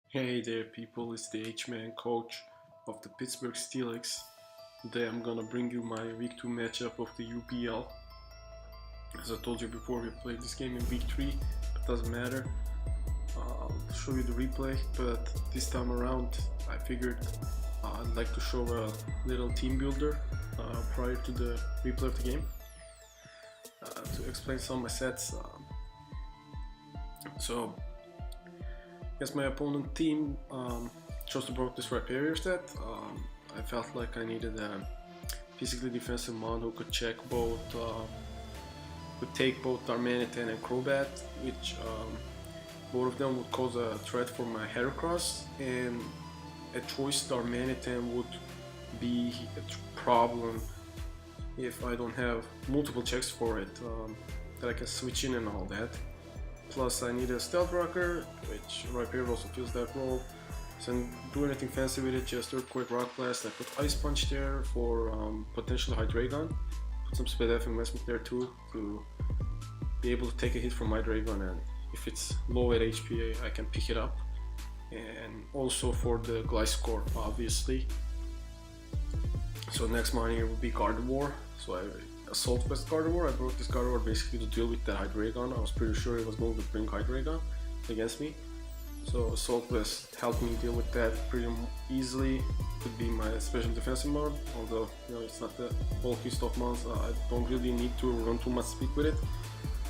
Hey there people, it's the H-Man coach of the Pittsburgh Steelers. Today I'm gonna bring you my week 2 matchup of the UBL. As I told you before, we played this game in week 3, but doesn't matter. I'll show you the replay, but this time around I figured I'd like to show a little team builder prior to the replay of the game to explain some of my sets. So Against my opponent team, chose to broke this right barrier set. I felt like I needed a physically defensive mod who could check both, could take both Darmanitan and Crobat, which both of them would cause a threat for my Heracross, and a choice Darmanitan would be a problem if I don't have multiple checks for it, that I can switch in and all that. Plus I need a Stealth Rocker, which right here also fills that role. So I don't do anything fancy with it, just Earthquake, Rock Blast. I put Ice Punch there for potential Hydreigon. Put some Speed F investment there too, to be able to take a hit from Hydreigon, and if it's low at HP I can pick it up. And also for the Gliscor, obviously. So next mine here would be Gardevoir. So I Assault Vest Gardevoir. I brought this Gardevoir basically to deal with that Hydreigon. I was pretty sure it was going to bring Hydreigon against me. So Assault Vest helped me deal with that pretty easily. Could be my special defensive mode, although it's not the whole feast of mods. I don't really need to run too much speed with it.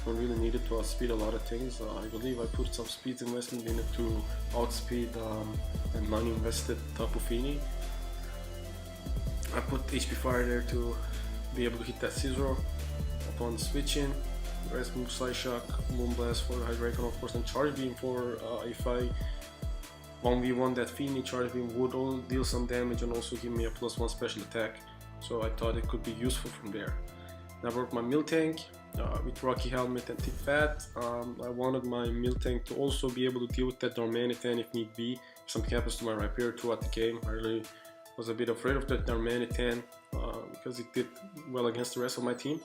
Don't really need it to outspeed a lot of things. I believe I put some speed investment in it to outspeed a non-invested Tapu Fini. I put HP Fire there to be able to hit that Scizor upon switching. Rest move Slice Shock, Moonblast for Hydreigon of course, and Charge Beam for if I 1v1 that Fini, Charge Beam would all deal some damage and also give me a +1 special attack. So I thought it could be useful from there. I brought my Miltank with Rocky Helmet and Tip Fat. I wanted my Miltank to also be able to deal with that Darmanitan if need be. If something happens to my Rhyperior throughout the game, I really was a bit afraid of that Darmanitan because it did well against the rest of my team.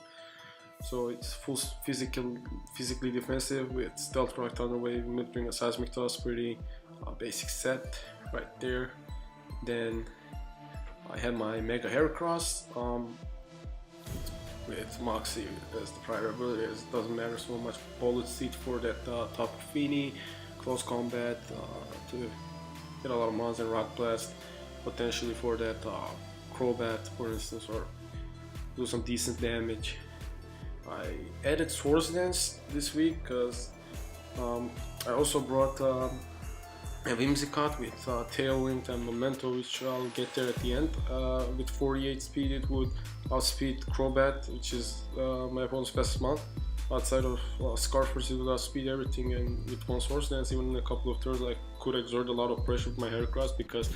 So it's full physically defensive with Stealth Rock, Thunder Wave, Mid-Ring, and Seismic Toss. Pretty basic set right there. Then I had my Mega Heracross with Moxie as the prior ability. It doesn't matter so much. Bullet Seed for that Tapu Fini, Close Combat to get a lot of mons, and Rock Blast potentially for that Crobat, for instance, or do some decent damage. I added Swords Dance this week because I also brought a Whimsicott with Tailwind and Memento, which I'll get there at the end. With 48 speed it would outspeed Crobat, which is my opponent's best mod. Outside of Scarf, which it would outspeed everything, and with one Swords Dance, even in a couple of turns I could exert a lot of pressure with my Heracross because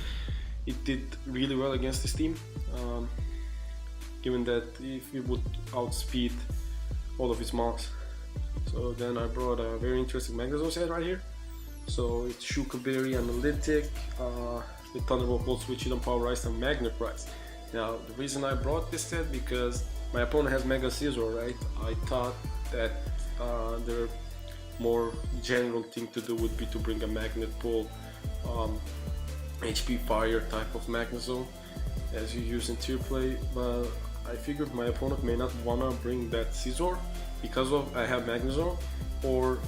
it did really well against this team, given that if it would outspeed all of its mons. So then I brought a very interesting Magnezone set right here. So it's Shuka Berry Analytic, with Thunderbolt, Volt Switch, Hidden Power Ice, and Magnet Rise. Now the reason I brought this set because my opponent has Mega Scizor, right? I thought that the more general thing to do would be to bring a Magnet Pull, HP Fire type of Magnezone as you use in tier play, but I figured my opponent may not wanna bring that Scizor because of I have Magnezone, or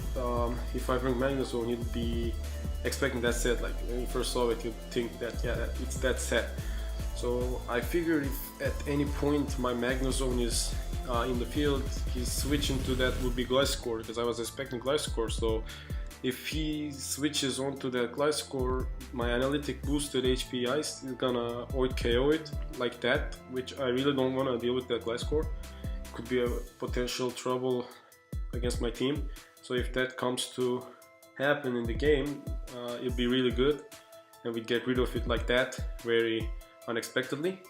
if I bring Magnezone he'd be expecting that set. Like when you first saw it you'd think that it's that set. So I figured if at any point my Magnezone is in the field, he's switching to that would be Gliscor, because I was expecting Gliscor. So if he switches onto that Gliscor, my analytic boosted HP Ice is gonna Oid KO it like that, which I really don't want to deal with that Gliscor. Could be a potential trouble against my team. So if that comes to happen in the game, it'd be really good, and we'd get rid of it like that, very unexpectedly.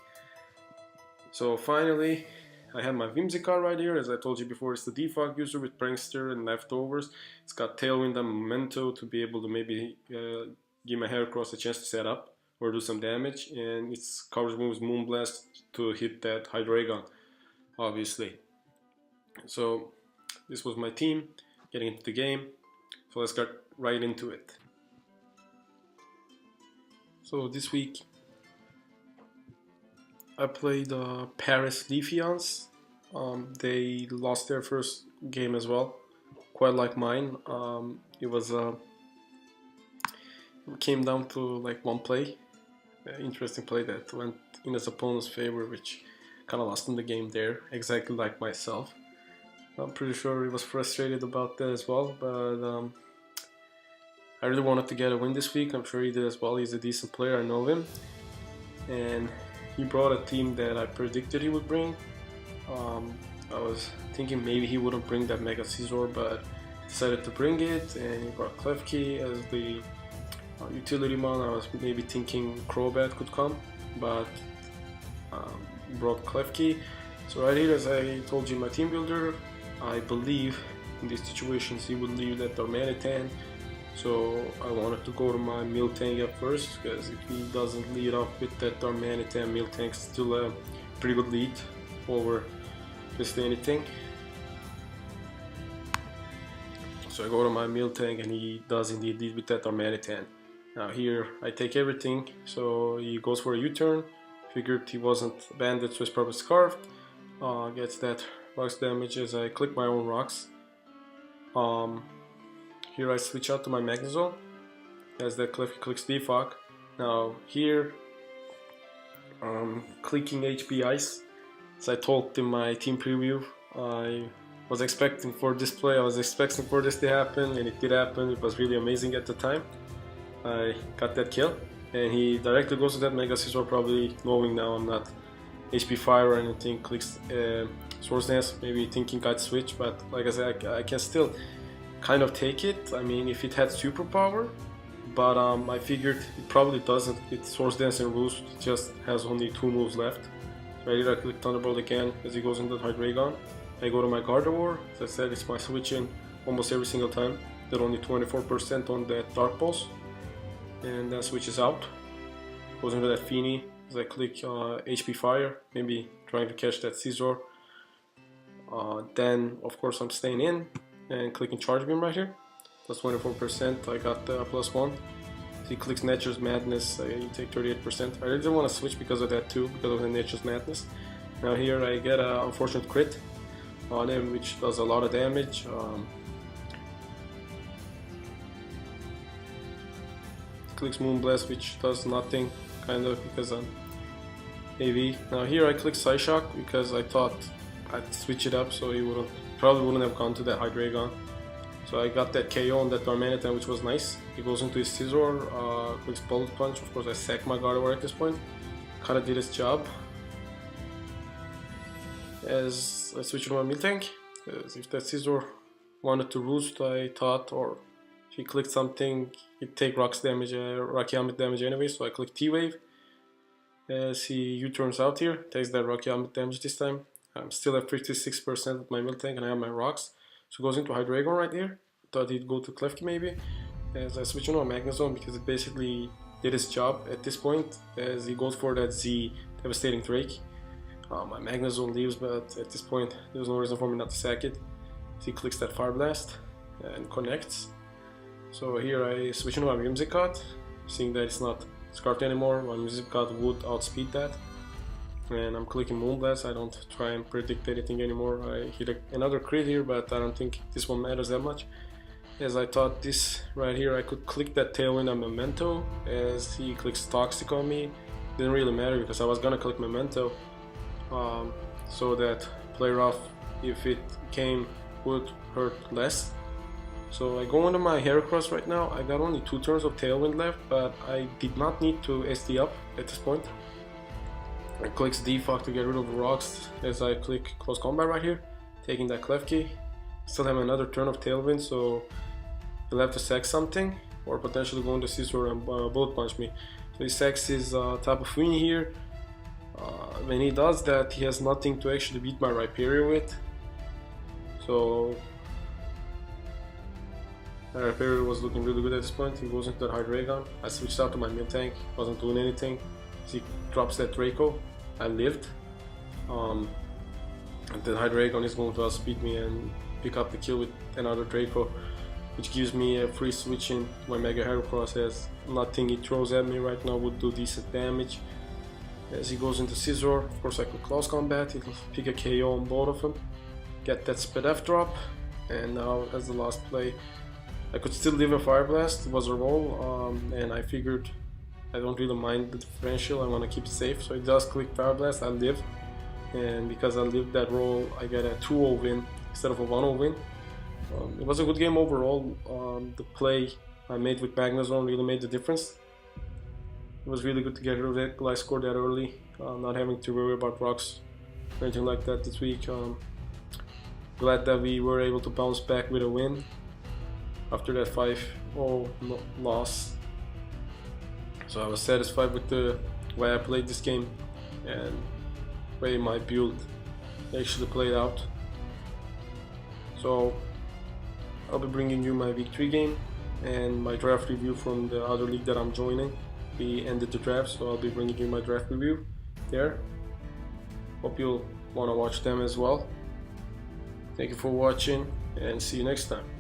So finally, I have my Whimsicott right here. As I told you before, it's the defog user with Prankster and Leftovers. It's got Tailwind and Memento to be able to maybe give my Heracross a chance to set up or do some damage, and its coverage moves Moonblast to hit that Hydreigon, obviously. So this was my team getting into the game. So let's get right into it. So this week I played Paris Leafeons. They lost their first game as well, quite like mine. It came down to like one play, interesting play that went in his opponent's favor, which kind of lost him the game there, exactly like myself. I'm pretty sure he was frustrated about that as well, but I really wanted to get a win this week. I'm sure he did as well. He's a decent player, I know him, and he brought a team that I predicted he would bring. I was thinking maybe he wouldn't bring that Mega Scizor, but decided to bring it, and he brought Klefki as the utility mon. I was maybe thinking Crobat could come, but brought Klefki. So right here, as I told you in my team builder, I believe in these situations he would leave that Darmanitan. So I wanted to go to my Miltank at first, because if he doesn't lead off with that Darmanitan, Miltank's still a pretty good lead over just anything. So I go to my Miltank and he does indeed lead with that Darmanitan. Now here I take everything, so he goes for a U-turn. Figured he wasn't banded, so he's probably scarfed. Gets that rocks damage as I click my own rocks. Here I switch out to my Magnezone as that clicks Defog. Now here, clicking HP Ice. As I told in my team preview, I was expecting for this play, I was expecting for this to happen, and it did happen. It was really amazing at the time. I got that kill, and he directly goes to that Mega Scizor, probably knowing now I'm not HP Fire or anything. Clicks Swords Dance, maybe thinking I'd switch, but like I said, I can still kind of take it. I mean, if it had superpower, but I figured it probably doesn't. It's Swords Dance and Roost, it just has only 2 moves left. So I click Thunderbolt again as he goes into Hydreigon. I go to my Gardevoir. As I said, it's my switch in almost every single time. They're only 24% on that Dark Pulse, and then switches out. Goes into that Feeny as I click HP Fire, maybe trying to catch that Scizor. Then of course I'm staying in and clicking Charge Beam right here. Plus 24%, I got the +1. So he clicks Nature's Madness, you take 38%. I really didn't want to switch because of that too, because of the Nature's Madness. Now here I get an unfortunate crit on him, which does a lot of damage. Clicks Moonblast, which does nothing, kind of, because I'm AV. Now here I click Psyshock because I thought I'd switch it up so he probably wouldn't have gone to that Hydreigon. So I got that KO on that Darmanitan, which was nice. He goes into his Scizor, clicks Bullet Punch. Of course I sack my Gardevoir at this point. Kinda did his job. As I switch to my Miltank, because if that Scizor wanted to Roost, I thought, or if he clicked something, he'd take Rocky Helmet damage anyway, so I click T-Wave. As he U-turns out here, takes that Rocky Helmet damage this time. I'm still at 56% with my Miltank and I have my rocks. So goes into Hydreigon right here. Thought he'd go to Klefki maybe. As I switch on a Magnezone because it basically did his job at this point. As he goes for that Z Devastating Drake. My Magnezone leaves, but at this point there's no reason for me not to sack it. So he clicks that Fire Blast and connects. So here I switch on my Whimsicott, seeing that it's not scarfed anymore. My Whimsicott would outspeed that. And I'm clicking Moonblast. I don't try and predict anything anymore. I hit another crit here, but I don't think this one matters that much. As I thought this right here, I could click that Tailwind on Memento. As he clicks Toxic on me, didn't really matter because I was gonna click Memento, so that Play Rough, if it came, would hurt less. So I go into my Heracross right now. I got only 2 turns of Tailwind left, but I did not need to SD up at this point. I click Defog to get rid of the rocks as I click Close Combat right here, taking that Klefki. Still have another turn of Tailwind, so he'll have to sack something or potentially go into Scizor and Bullet Punch me. So he sacks his Tapu Fini here. When he does that, he has nothing to actually beat my Rhyperior with. So my Rhyperior was looking really good at this point. He goes into that Hydreigon. I switched out to my Miltank, wasn't doing anything. He drops that Draco. I lived. And then Hydreigon is going to outspeed me and pick up the kill with another Draco. which gives me a free switch in my Mega Heracross, as nothing he throws at me right now would do decent damage. As he goes into Scizor, of course I could close combat, he'll pick a KO on both of them, get that Speed F drop, and now as the last play I could still live a Fire Blast. It was a roll, and I figured I don't really mind the differential, I want to keep it safe, so it does click Fire Blast, I live, and because I lived that roll I get a 2-0 win instead of a 1-0 win. It was a good game overall. The play I made with Magnezone really made the difference. It was really good to get rid of that Glass score that early, not having to worry about rocks or anything like that this week. Glad that we were able to bounce back with a win after that 5-0 loss. So I was satisfied with the way I played this game and the way my build actually played out. So I'll be bringing you my week 3 game and my draft review from the other league that I'm joining. We ended the draft, so I'll be bringing you my draft review there. Hope you'll want to watch them as well. Thank you for watching and see you next time.